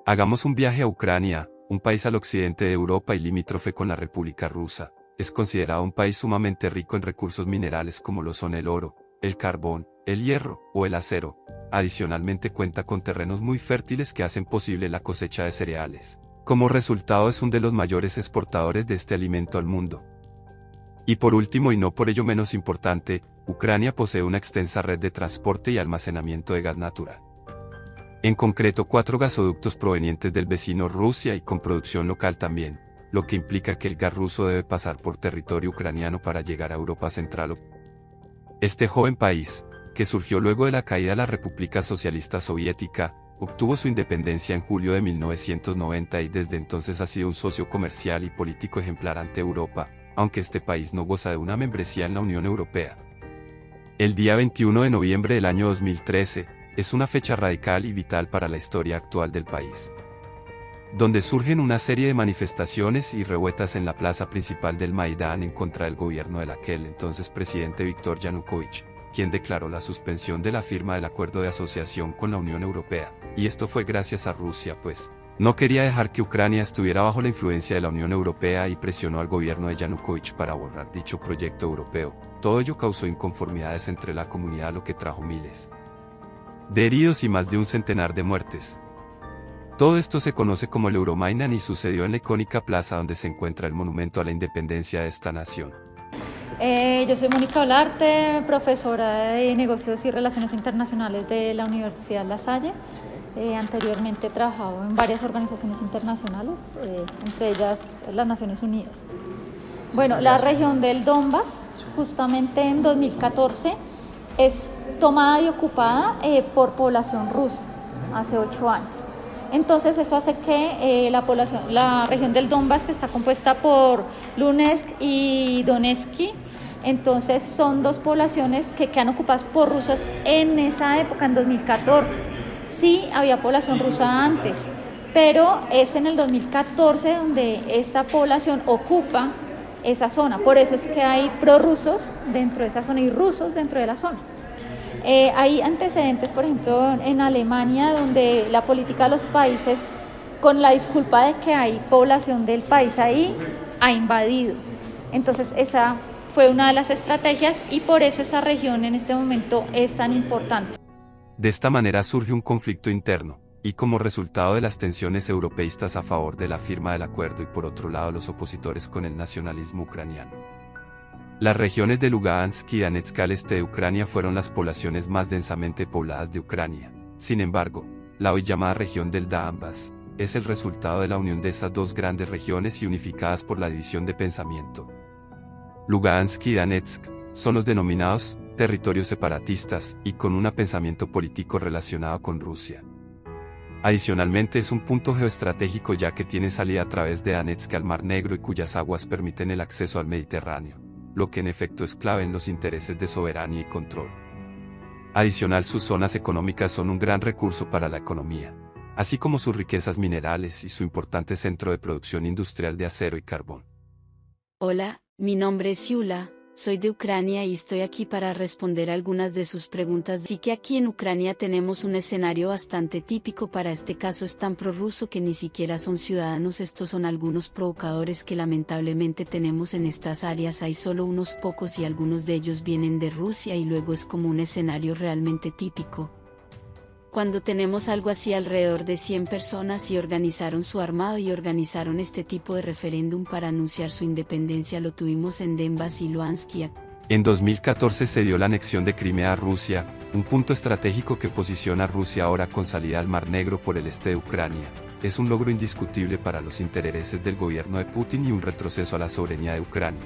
Hagamos un viaje a Ucrania, un país al occidente de Europa y limítrofe con la República Rusa. Es considerado un país sumamente rico en recursos minerales como lo son el oro, el carbón, el hierro o el acero. Adicionalmente cuenta con terrenos muy fértiles que hacen posible la cosecha de cereales. Como resultado es uno de los mayores exportadores de este alimento al mundo. Y por último y no por ello menos importante, Ucrania posee una extensa red de transporte y almacenamiento de gas natural. En concreto 4 gasoductos provenientes del vecino Rusia y con producción local también, lo que implica que el gas ruso debe pasar por territorio ucraniano para llegar a Europa Central. Este joven país, que surgió luego de la caída de la República Socialista Soviética, obtuvo su independencia en julio de 1990 y desde entonces ha sido un socio comercial y político ejemplar ante Europa, aunque este país no goza de una membresía en la Unión Europea. El día 21 de noviembre del año 2013, es una fecha radical y vital para la historia actual del país, donde surgen una serie de manifestaciones y revueltas en la plaza principal del Maidán en contra del gobierno del aquel entonces presidente Viktor Yanukovych, quien declaró la suspensión de la firma del acuerdo de asociación con la Unión Europea, y esto fue gracias a Rusia, pues no quería dejar que Ucrania estuviera bajo la influencia de la Unión Europea y presionó al gobierno de Yanukovych para borrar dicho proyecto europeo. Todo ello causó inconformidades entre la comunidad, lo que trajo miles de heridos y más de un centenar de muertes. Todo esto se conoce como el Euromaidan y sucedió en la icónica plaza donde se encuentra el monumento a la independencia de esta nación. Yo soy Mónica Olarte, profesora de Negocios y Relaciones Internacionales de la Universidad La Salle. Anteriormente he trabajado en varias organizaciones internacionales, entre ellas las Naciones Unidas. Bueno, la región del Donbass, justamente en 2014, es tomada y ocupada por población rusa, hace 8 años. Entonces eso hace que la región del Donbass, que está compuesta por Luhansk y Donetsk, entonces son 2 poblaciones que quedan ocupadas por rusos en esa época, en 2014. Sí había población rusa antes, pero es en el 2014 donde esta población ocupa esa zona. Por eso es que hay prorrusos dentro de esa zona y rusos dentro de la zona. Hay antecedentes, por ejemplo, en Alemania, donde la política de los países, con la disculpa de que hay población del país ahí, ha invadido. Entonces esa fue una de las estrategias y por eso esa región en este momento es tan importante. De esta manera surge un conflicto interno, y como resultado de las tensiones europeístas a favor de la firma del acuerdo y por otro lado los opositores con el nacionalismo ucraniano. Las regiones de Lugansk y Donetsk al este de Ucrania fueron las poblaciones más densamente pobladas de Ucrania. Sin embargo, la hoy llamada región del Donbass es el resultado de la unión de estas 2 grandes regiones y unificadas por la división de pensamiento. Lugansk y Donetsk son los denominados territorios separatistas y con un pensamiento político relacionado con Rusia. Adicionalmente es un punto geoestratégico ya que tiene salida a través de Donetsk al Mar Negro y cuyas aguas permiten el acceso al Mediterráneo, lo que en efecto es clave en los intereses de soberanía y control. Adicional, sus zonas económicas son un gran recurso para la economía, así como sus riquezas minerales y su importante centro de producción industrial de acero y carbón. Hola, mi nombre es Yula, soy de Ucrania y estoy aquí para responder algunas de sus preguntas. Sí que aquí en Ucrania tenemos un escenario bastante típico para este caso. Es tan prorruso que ni siquiera son ciudadanos. Estos son algunos provocadores que lamentablemente tenemos en estas áreas. Hay solo unos pocos y algunos de ellos vienen de Rusia y luego es como un escenario realmente típico. Cuando tenemos algo así alrededor de 100 personas y organizaron su armado y organizaron este tipo de referéndum para anunciar su independencia, lo tuvimos en Donbass y Luhansk. En 2014 se dio la anexión de Crimea a Rusia, un punto estratégico que posiciona a Rusia ahora con salida al Mar Negro por el este de Ucrania. Es un logro indiscutible para los intereses del gobierno de Putin y un retroceso a la soberanía de Ucrania.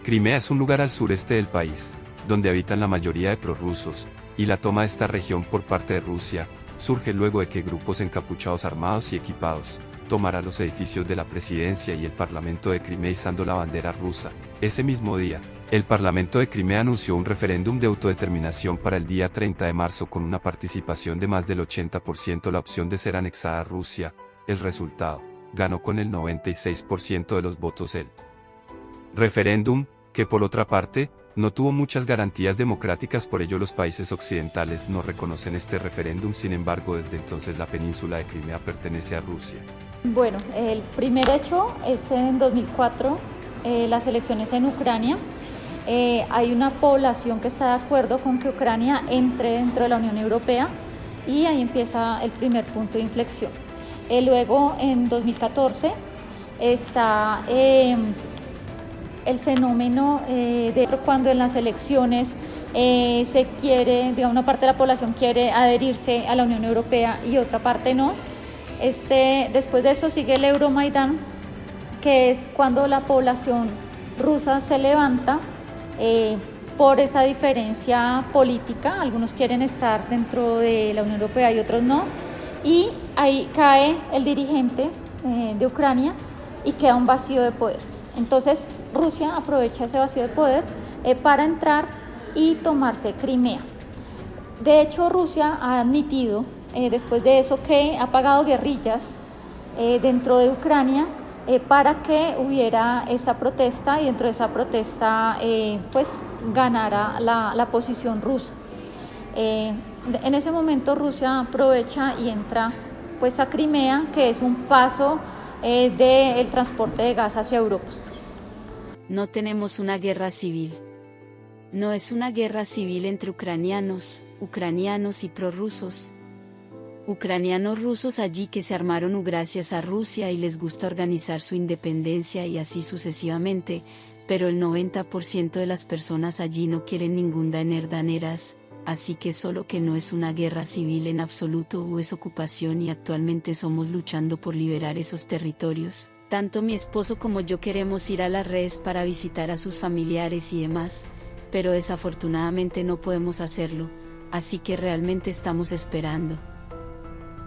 Crimea es un lugar al sureste del país, donde habitan la mayoría de prorrusos, y la toma de esta región por parte de Rusia surge luego de que grupos encapuchados armados y equipados tomaran los edificios de la presidencia y el Parlamento de Crimea izando la bandera rusa. Ese mismo día, el Parlamento de Crimea anunció un referéndum de autodeterminación para el día 30 de marzo con una participación de más del 80%. La opción de ser anexada a Rusia. El resultado ganó con el 96% de los votos el referéndum, que por otra parte, No tuvo muchas garantías democráticas, por ello los países occidentales no reconocen este referéndum. Sin embargo, desde entonces la península de Crimea pertenece a Rusia. Bueno, el primer hecho es en 2004, las elecciones en Ucrania. Hay una población que está de acuerdo con que Ucrania entre dentro de la Unión Europea y ahí empieza el primer punto de inflexión. Luego, en 2014, está el fenómeno de cuando en las elecciones se quiere, digamos, una parte de la población quiere adherirse a la Unión Europea y otra parte no. Después de eso sigue el Euromaidán, que es cuando la población rusa se levanta por esa diferencia política. Algunos quieren estar dentro de la Unión Europea y otros no. Y ahí cae el dirigente de Ucrania y queda un vacío de poder. Entonces Rusia aprovecha ese vacío de poder para entrar y tomarse Crimea. De hecho, Rusia ha admitido después de eso que ha pagado guerrillas dentro de Ucrania para que hubiera esa protesta y dentro de esa protesta pues ganara la posición rusa. En ese momento Rusia aprovecha y entra pues a Crimea, que es un paso del transporte de gas hacia Europa. No tenemos una guerra civil. No es una guerra civil entre ucranianos y prorrusos. Ucranianos rusos allí que se armaron gracias a Rusia y les gusta organizar su independencia y así sucesivamente, pero el 90% de las personas allí no quieren ningún daneras, así que solo que no es una guerra civil en absoluto o es ocupación y actualmente somos luchando por liberar esos territorios. Tanto mi esposo como yo queremos ir a las redes para visitar a sus familiares y demás, pero desafortunadamente no podemos hacerlo, así que realmente estamos esperando.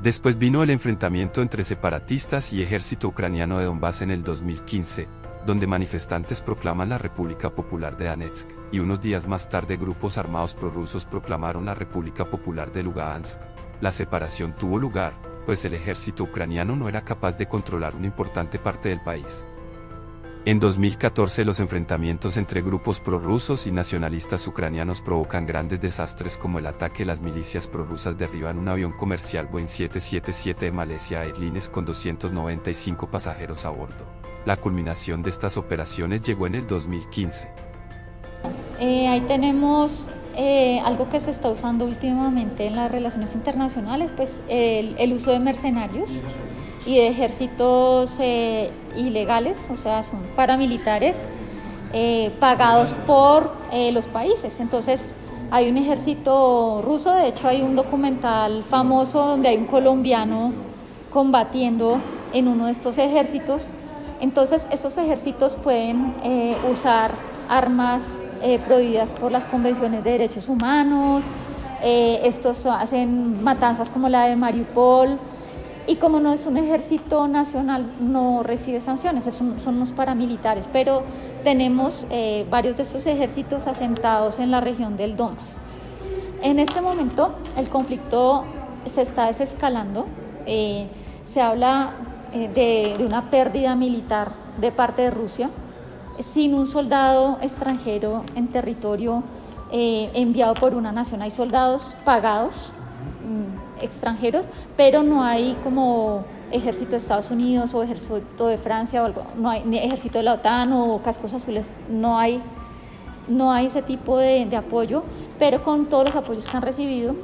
Después vino el enfrentamiento entre separatistas y ejército ucraniano de Donbass en el 2015, donde manifestantes proclaman la República Popular de Donetsk, y unos días más tarde grupos armados prorrusos proclamaron la República Popular de Lugansk. La separación tuvo lugar, pues el ejército ucraniano no era capaz de controlar una importante parte del país. En 2014 los enfrentamientos entre grupos prorrusos y nacionalistas ucranianos provocan grandes desastres como el ataque. Las milicias prorrusas derriban un avión comercial Boeing 777 de Malaysia Airlines con 295 pasajeros a bordo. La culminación de estas operaciones llegó en el 2015. Ahí tenemos algo que se está usando últimamente en las relaciones internacionales, pues el uso de mercenarios y de ejércitos ilegales, o sea, son paramilitares pagados por los países. Entonces hay un ejército ruso, de hecho hay un documental famoso donde hay un colombiano combatiendo en uno de estos ejércitos. Entonces estos ejércitos pueden usar armas prohibidas por las convenciones de derechos humanos, estos hacen matanzas como la de Mariupol, y como no es un ejército nacional, no recibe sanciones, son unos paramilitares, pero tenemos varios de estos ejércitos asentados en la región del Donbass. En este momento el conflicto se está desescalando, se habla de una pérdida militar de parte de Rusia, sin un soldado extranjero en territorio enviado por una nación. Hay soldados pagados extranjeros, pero no hay como ejército de Estados Unidos o ejército de Francia o algo, no hay ni ejército de la OTAN o cascos azules, no hay ese tipo de apoyo, pero con todos los apoyos que han recibido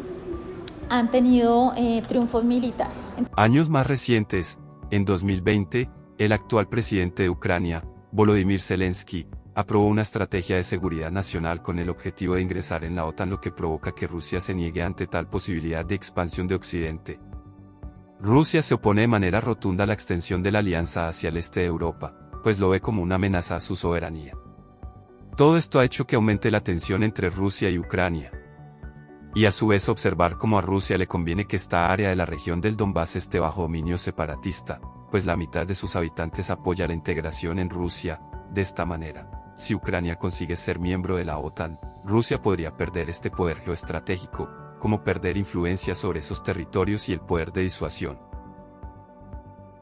han tenido triunfos militares. Años más recientes, en 2020, el actual presidente de Ucrania, Volodymyr Zelensky, aprobó una estrategia de seguridad nacional con el objetivo de ingresar en la OTAN, lo que provoca que Rusia se niegue ante tal posibilidad de expansión de Occidente. Rusia se opone de manera rotunda a la extensión de la alianza hacia el este de Europa, pues lo ve como una amenaza a su soberanía. Todo esto ha hecho que aumente la tensión entre Rusia y Ucrania. Y a su vez observar cómo a Rusia le conviene que esta área de la región del Donbass esté bajo dominio separatista, pues la mitad de sus habitantes apoya la integración en Rusia. De esta manera, si Ucrania consigue ser miembro de la OTAN, Rusia podría perder este poder geoestratégico, como perder influencia sobre esos territorios y el poder de disuasión.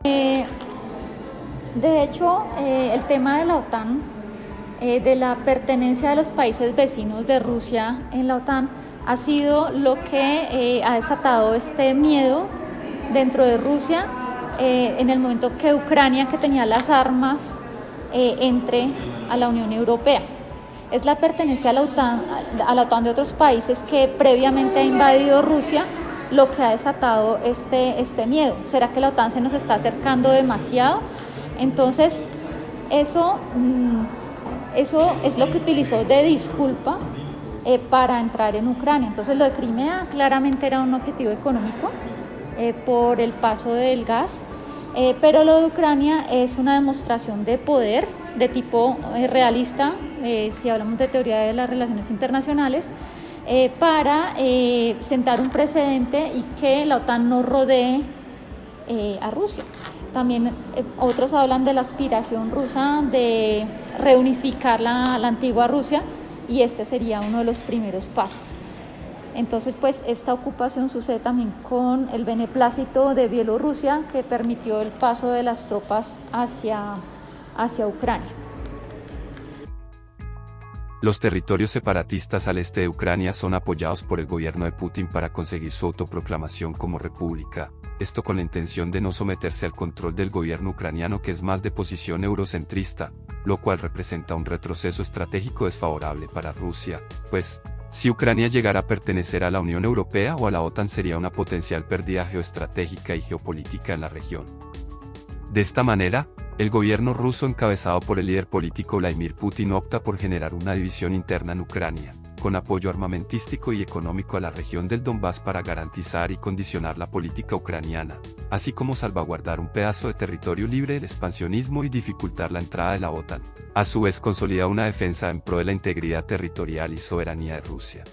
De hecho, el tema de la OTAN de la pertenencia de los países vecinos de Rusia en la OTAN ha sido lo que ha desatado este miedo dentro de Rusia en el momento que Ucrania, que tenía las armas, entre a la Unión Europea. Es la pertenencia a la OTAN de otros países que previamente ha invadido Rusia lo que ha desatado este miedo. ¿Será que la OTAN se nos está acercando demasiado? Entonces, eso es lo que utilizó de disculpa para entrar en Ucrania. Entonces, lo de Crimea claramente era un objetivo económico por el paso del gas, pero lo de Ucrania es una demostración de poder de tipo realista, si hablamos de teoría de las relaciones internacionales, para sentar un precedente y que la OTAN no rodee a Rusia. También otros hablan de la aspiración rusa de reunificar la antigua Rusia, y este sería uno de los primeros pasos. Entonces, pues esta ocupación sucede también con el beneplácito de Bielorrusia, que permitió el paso de las tropas hacia Ucrania. Los territorios separatistas al este de Ucrania son apoyados por el gobierno de Putin para conseguir su autoproclamación como república, esto con la intención de no someterse al control del gobierno ucraniano, que es más de posición eurocentrista, lo cual representa un retroceso estratégico desfavorable para Rusia, pues, si Ucrania llegara a pertenecer a la Unión Europea o a la OTAN, sería una potencial pérdida geoestratégica y geopolítica en la región. De esta manera, el gobierno ruso encabezado por el líder político Vladimir Putin opta por generar una división interna en Ucrania, con apoyo armamentístico y económico a la región del Donbass para garantizar y condicionar la política ucraniana, así como salvaguardar un pedazo de territorio libre del expansionismo y dificultar la entrada de la OTAN. A su vez, consolida una defensa en pro de la integridad territorial y soberanía de Rusia.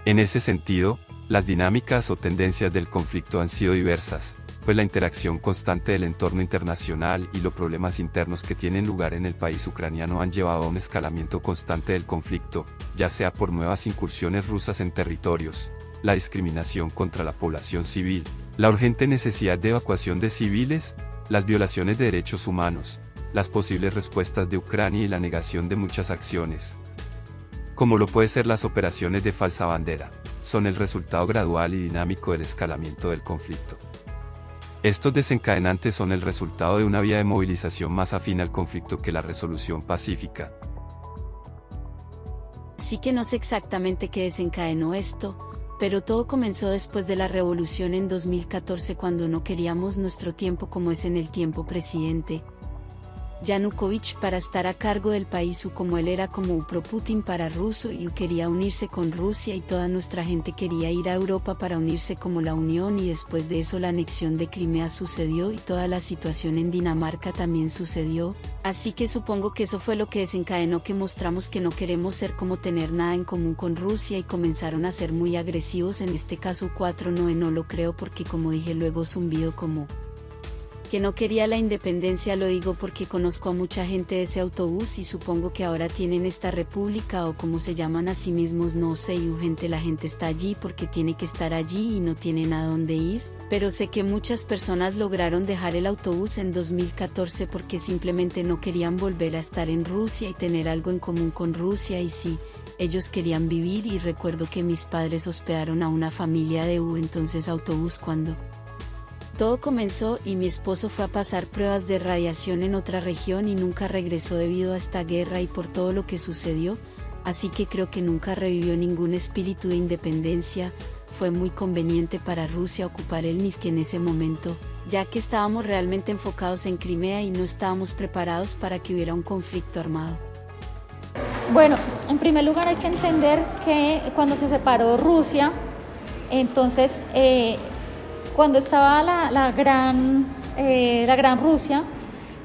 En ese sentido, las dinámicas o tendencias del conflicto han sido diversas, pues la interacción constante del entorno internacional y los problemas internos que tienen lugar en el país ucraniano han llevado a un escalamiento constante del conflicto, ya sea por nuevas incursiones rusas en territorios, la discriminación contra la población civil, la urgente necesidad de evacuación de civiles, las violaciones de derechos humanos, las posibles respuestas de Ucrania y la negación de muchas acciones, como lo puede ser las operaciones de falsa bandera, son el resultado gradual y dinámico del escalamiento del conflicto. Estos desencadenantes son el resultado de una vía de movilización más afín al conflicto que la resolución pacífica. Sí que no sé exactamente qué desencadenó esto, pero todo comenzó después de la revolución en 2014, cuando no queríamos nuestro tiempo como es en el tiempo presidente Yanukovych para estar a cargo del país, como él era como pro-Putin para ruso y quería unirse con Rusia, y toda nuestra gente quería ir a Europa para unirse como la Unión, y después de eso la anexión de Crimea sucedió y toda la situación en Dinamarca también sucedió, así que supongo que eso fue lo que desencadenó que mostramos que no queremos ser como tener nada en común con Rusia y comenzaron a ser muy agresivos. En este caso 4-9 no lo creo, porque como dije luego zumbido como que no quería la independencia. Lo digo porque conozco a mucha gente de ese autobús y supongo que ahora tienen esta república o como se llaman a sí mismos, no sé, y la gente está allí porque tiene que estar allí y no tienen a dónde ir, pero sé que muchas personas lograron dejar el autobús en 2014 porque simplemente no querían volver a estar en Rusia y tener algo en común con Rusia, y sí, ellos querían vivir. Y recuerdo que mis padres hospedaron a una familia de entonces autobús cuando todo comenzó, y mi esposo fue a pasar pruebas de radiación en otra región y nunca regresó debido a esta guerra y por todo lo que sucedió, así que creo que nunca revivió ningún espíritu de independencia. Fue muy conveniente para Rusia ocupar el Minsk en ese momento, ya que estábamos realmente enfocados en Crimea y no estábamos preparados para que hubiera un conflicto armado. Bueno, en primer lugar hay que entender que cuando se separó Rusia, entonces cuando estaba la gran Rusia,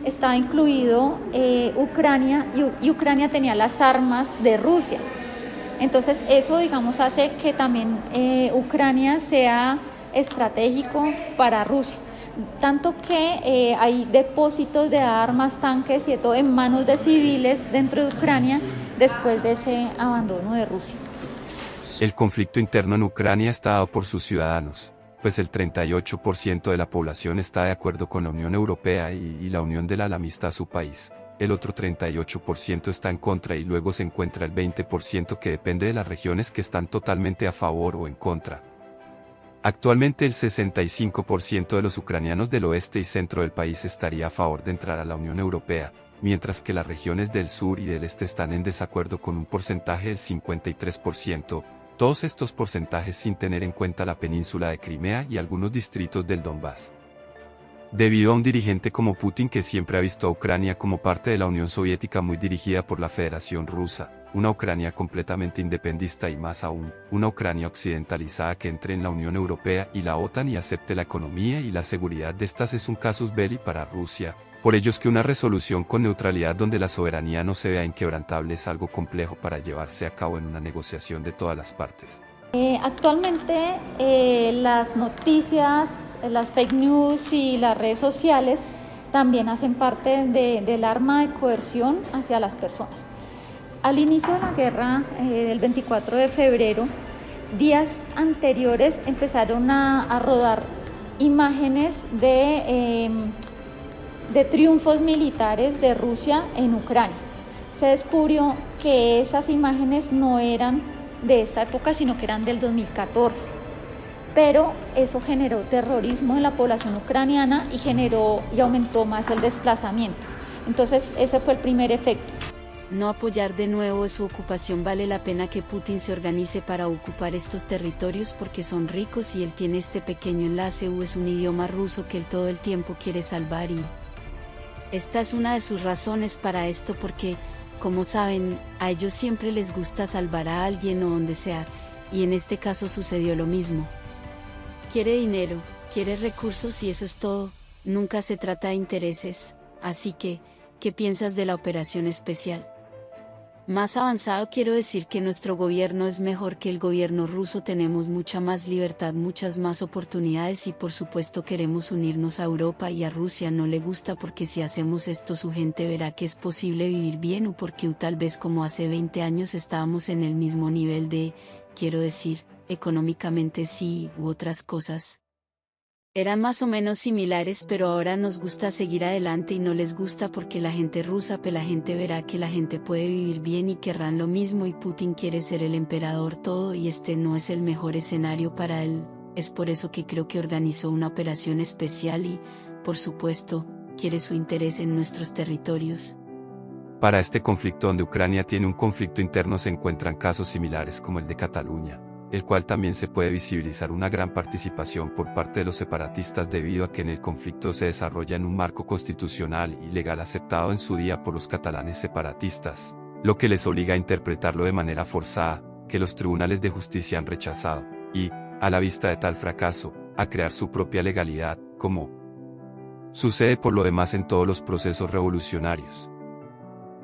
estaba incluido Ucrania, y Ucrania tenía las armas de Rusia. Entonces eso, digamos, hace que también Ucrania sea estratégico para Rusia. Tanto que hay depósitos de armas, tanques y de todo en manos de civiles dentro de Ucrania después de ese abandono de Rusia. El conflicto interno en Ucrania está dado por sus ciudadanos, pues el 38% de la población está de acuerdo con la Unión Europea y la unión de la amistad a su país. el otro 38% está en contra y luego se encuentra el 20% que depende de las regiones que están totalmente a favor o en contra. Actualmente el 65% de los ucranianos del oeste y centro del país estaría a favor de entrar a la Unión Europea, mientras que las regiones del sur y del este están en desacuerdo con un porcentaje del 53%, todos estos porcentajes sin tener en cuenta la península de Crimea y algunos distritos del Donbass. Debido a un dirigente como Putin que siempre ha visto a Ucrania como parte de la Unión Soviética muy dirigida por la Federación Rusa, una Ucrania completamente independista y más aún, una Ucrania occidentalizada que entre en la Unión Europea y la OTAN y acepte la economía y la seguridad de estas es un casus belli para Rusia. Por ello es que una resolución con neutralidad donde la soberanía no se vea inquebrantable es algo complejo para llevarse a cabo en una negociación de todas las partes. Actualmente las noticias, las fake news y las redes sociales también hacen parte del arma de coerción hacia las personas. Al inicio de la guerra, el 24 de febrero, días anteriores empezaron a rodar imágenes de triunfos militares de Rusia en Ucrania. Se descubrió que esas imágenes no eran de esta época, sino que eran del 2014. Pero eso generó terrorismo en la población ucraniana y aumentó más el desplazamiento. Entonces ese fue el primer efecto. No apoyar de nuevo su ocupación. Vale la pena que Putin se organice para ocupar estos territorios porque son ricos y él tiene este pequeño enlace es un idioma ruso que él todo el tiempo quiere salvar y esta es una de sus razones para esto porque, como saben, a ellos siempre les gusta salvar a alguien o donde sea, y en este caso sucedió lo mismo. Quiere dinero, quiere recursos y eso es todo, nunca se trata de intereses, así que, ¿qué piensas de la operación especial? Más avanzado quiero decir que nuestro gobierno es mejor que el gobierno ruso, tenemos mucha más libertad, muchas más oportunidades y por supuesto queremos unirnos a Europa y a Rusia no le gusta porque si hacemos esto su gente verá que es posible vivir bien o porque tal vez como hace 20 años estábamos en el mismo nivel de, quiero decir, económicamente sí u otras cosas. Eran más o menos similares pero ahora nos gusta seguir adelante y no les gusta porque la gente rusa la gente verá que la gente puede vivir bien y querrán lo mismo y Putin quiere ser el emperador todo y este no es el mejor escenario para él, es por eso que creo que organizó una operación especial y, por supuesto, quiere su interés en nuestros territorios. Para este conflicto donde Ucrania tiene un conflicto interno se encuentran casos similares como el de Cataluña, el cual también se puede visibilizar una gran participación por parte de los separatistas debido a que en el conflicto se desarrolla en un marco constitucional y legal aceptado en su día por los catalanes separatistas, lo que les obliga a interpretarlo de manera forzada, que los tribunales de justicia han rechazado, y, a la vista de tal fracaso, a crear su propia legalidad, como sucede por lo demás en todos los procesos revolucionarios.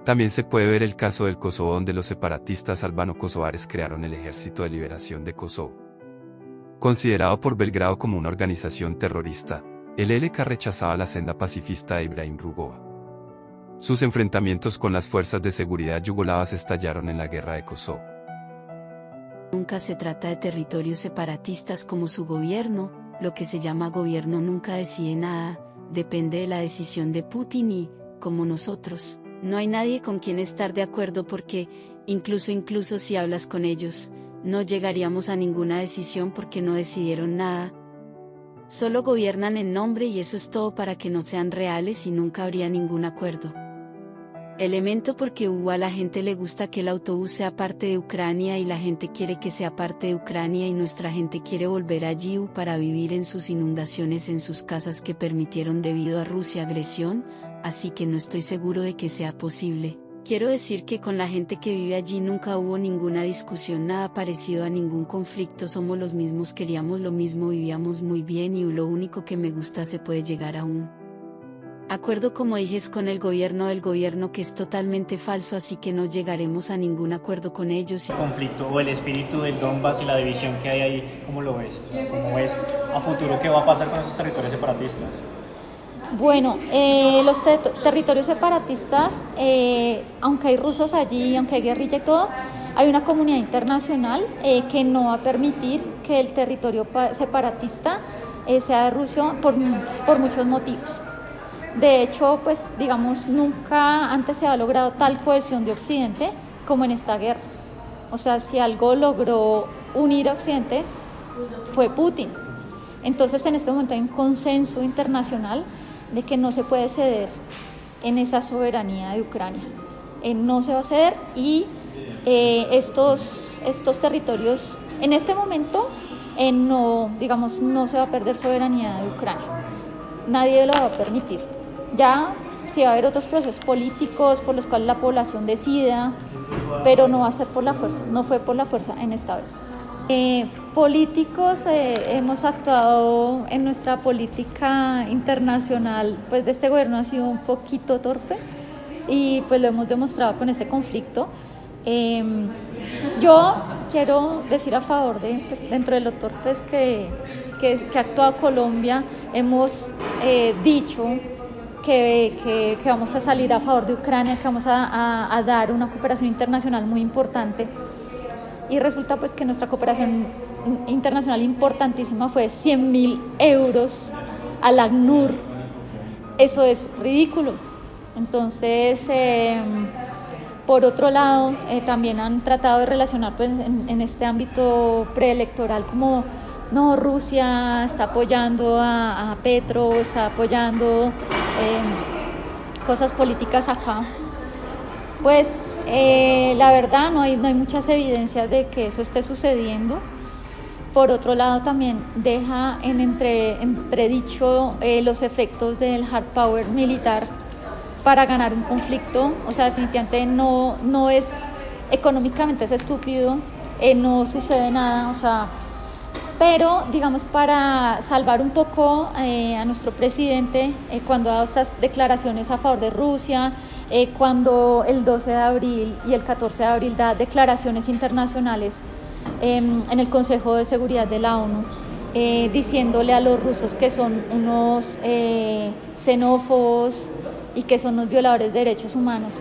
También se puede ver el caso del Kosovo donde los separatistas albano-kosovares crearon el Ejército de Liberación de Kosovo. Considerado por Belgrado como una organización terrorista, el ELK rechazaba la senda pacifista de Ibrahim Rugova. Sus enfrentamientos con las fuerzas de seguridad yugoslavas estallaron en la Guerra de Kosovo. Nunca se trata de territorios separatistas como su gobierno, lo que se llama gobierno nunca decide nada, depende de la decisión de Putin y, como nosotros, no hay nadie con quien estar de acuerdo porque, incluso si hablas con ellos, no llegaríamos a ninguna decisión porque no decidieron nada. Solo gobiernan en nombre y eso es todo para que no sean reales y nunca habría ningún acuerdo. Elemento porque a la gente le gusta que el autobús sea parte de Ucrania y la gente quiere que sea parte de Ucrania y nuestra gente quiere volver allí para vivir en sus inundaciones en sus casas que permitieron debido a Rusia agresión, así que no estoy seguro de que sea posible. Quiero decir que con la gente que vive allí nunca hubo ninguna discusión, nada parecido a ningún conflicto, somos los mismos, queríamos lo mismo, vivíamos muy bien y lo único que me gusta se puede llegar a un acuerdo como dije es con el gobierno que es totalmente falso, así que no llegaremos a ningún acuerdo con ellos. El conflicto o el espíritu del Donbass y la división que hay ahí, ¿cómo lo ves? O sea, ¿cómo ves a futuro qué va a pasar con esos territorios separatistas? Bueno, los territorios separatistas, aunque hay rusos allí, aunque hay guerrilla y todo, hay una comunidad internacional que no va a permitir que el territorio separatista sea de Rusia por muchos motivos. De hecho, pues digamos, nunca antes se ha logrado tal cohesión de Occidente como en esta guerra. O sea, si algo logró unir a Occidente fue Putin. Entonces, en este momento hay un consenso internacional de que no se puede ceder en esa soberanía de Ucrania. No se va a ceder y estos territorios, en este momento, no se va a perder soberanía de Ucrania. Nadie lo va a permitir. Ya sí va a haber otros procesos políticos por los cuales la población decida, pero no va a ser por la fuerza, no fue por la fuerza en esta vez. Políticos, hemos actuado en nuestra política internacional, pues de este gobierno ha sido un poquito torpe y pues lo hemos demostrado con este conflicto. Yo quiero decir a favor de, pues, dentro de lo torpes que ha actuado Colombia, hemos dicho que vamos a salir a favor de Ucrania, que vamos a dar una cooperación internacional muy importante. Y resulta pues que nuestra cooperación internacional importantísima fue 100.000 euros al ACNUR. Eso es ridículo. Entonces, por otro lado, también han tratado de relacionar pues, en este ámbito preelectoral como no, Rusia está apoyando a Petro, está apoyando cosas políticas acá. Pues la verdad no hay muchas evidencias de que eso esté sucediendo. Por otro lado también deja en entredicho los efectos del hard power militar para ganar un conflicto. O sea, definitivamente no es económicamente, es estúpido, no sucede nada, o sea, pero digamos para salvar un poco a nuestro presidente cuando ha dado estas declaraciones a favor de Rusia, cuando el 12 de abril y el 14 de abril da declaraciones internacionales en el Consejo de Seguridad de la ONU, diciéndole a los rusos que son unos xenófobos y que son unos violadores de derechos humanos.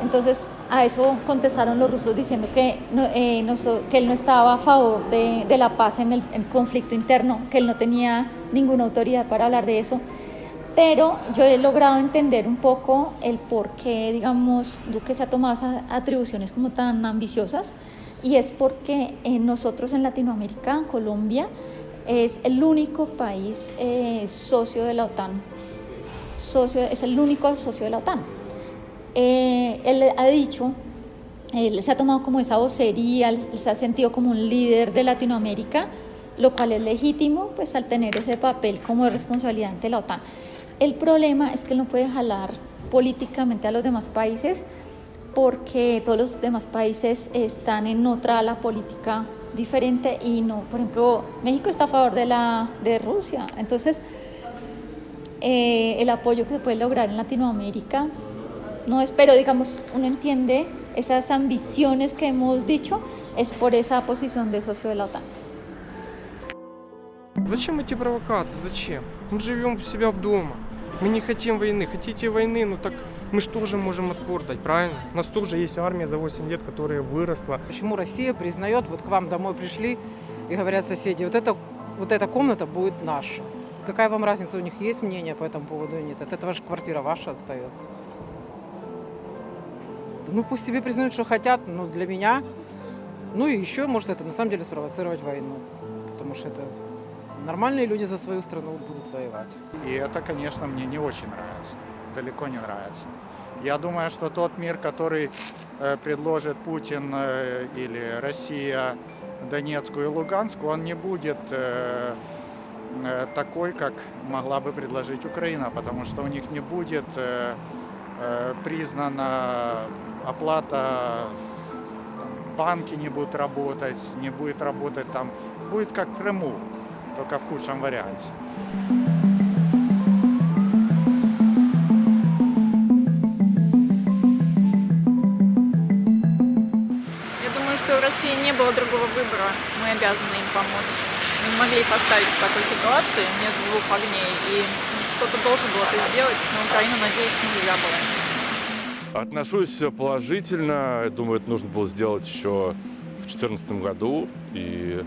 Entonces a eso contestaron los rusos diciendo que él no estaba a favor de la paz en el conflicto interno, que él no tenía ninguna autoridad para hablar de eso. Pero yo he logrado entender un poco el por qué, digamos, Duque se ha tomado esas atribuciones como tan ambiciosas, y es porque nosotros en Latinoamérica, Colombia, es el único país socio de la OTAN, es el único socio de la OTAN. Él ha dicho, él se ha tomado como esa vocería, él se ha sentido como un líder de Latinoamérica, lo cual es legítimo, pues al tener ese papel como de responsabilidad ante la OTAN. El problema es que él no puede jalar políticamente a los demás países porque todos los demás países están en otra ala política diferente y no, por ejemplo, México está a favor de Rusia. Entonces, el apoyo que se puede lograr en Latinoamérica no es, pero digamos, uno entiende esas ambiciones que hemos dicho, es por esa posición de socio de la OTAN. Зачем эти провокации? Зачем? Мы живем у себя дома. Мы не хотим войны. Хотите войны? Ну так мы же тоже можем отпор дать, правильно? У нас тоже есть армия за 8 лет, которая выросла. Почему Россия признает, вот к вам домой пришли и говорят соседи, вот эта комната будет наша. Какая вам разница, у них есть мнение по этому поводу или нет? От этого же квартира ваша остается. Ну пусть себе признают, что хотят, но для меня, ну и еще может это на самом деле спровоцировать войну. Потому что это нормальные люди за свою страну будут воевать. И это, конечно, мне не очень нравится, далеко не нравится. Я думаю, что тот мир, который предложит Путин или Россия Донецку и Луганску, он не будет такой, как могла бы предложить Украина, потому что у них не будет признана оплата, банки не будут работать, не будет работать там, будет как в Крыму, только в худшем варианте. Я думаю, что у России не было другого выбора, мы обязаны им помочь. Мы не могли поставить в такой ситуации между двух огней, и кто-то должен был это сделать, но Украина надеяться нельзя было. Отношусь положительно. Я думаю, это нужно было сделать еще в 2014 году. И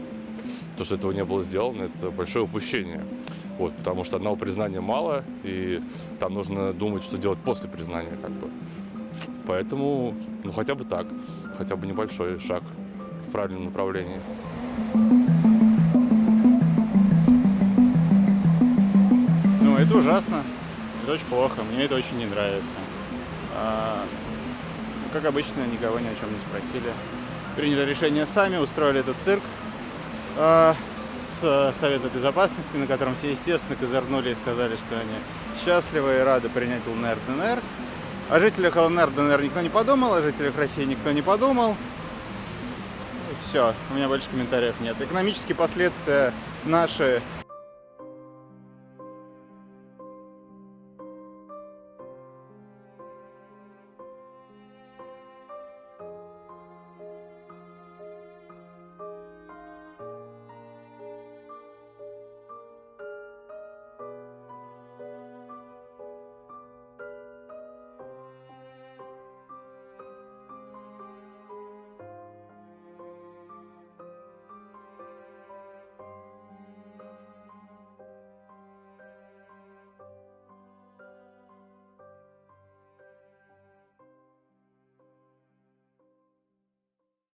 то, что этого не было сделано, это большое упущение. Вот, потому что одного признания мало, и там нужно думать, что делать после признания, как бы. Поэтому, ну, хотя бы так, хотя бы небольшой шаг в правильном направлении. Ну, это ужасно, это очень плохо, мне это очень не нравится. Как обычно, никого ни о чем не спросили. Приняли решение сами, устроили этот цирк с Совета Безопасности, на котором все, естественно, козырнули и сказали, что они счастливы и рады принять ЛНР, ДНР. О жителях ЛНР, ДНР никто не подумал, о жителях России никто не подумал. И все, у меня больше комментариев нет. Экономические последствия наши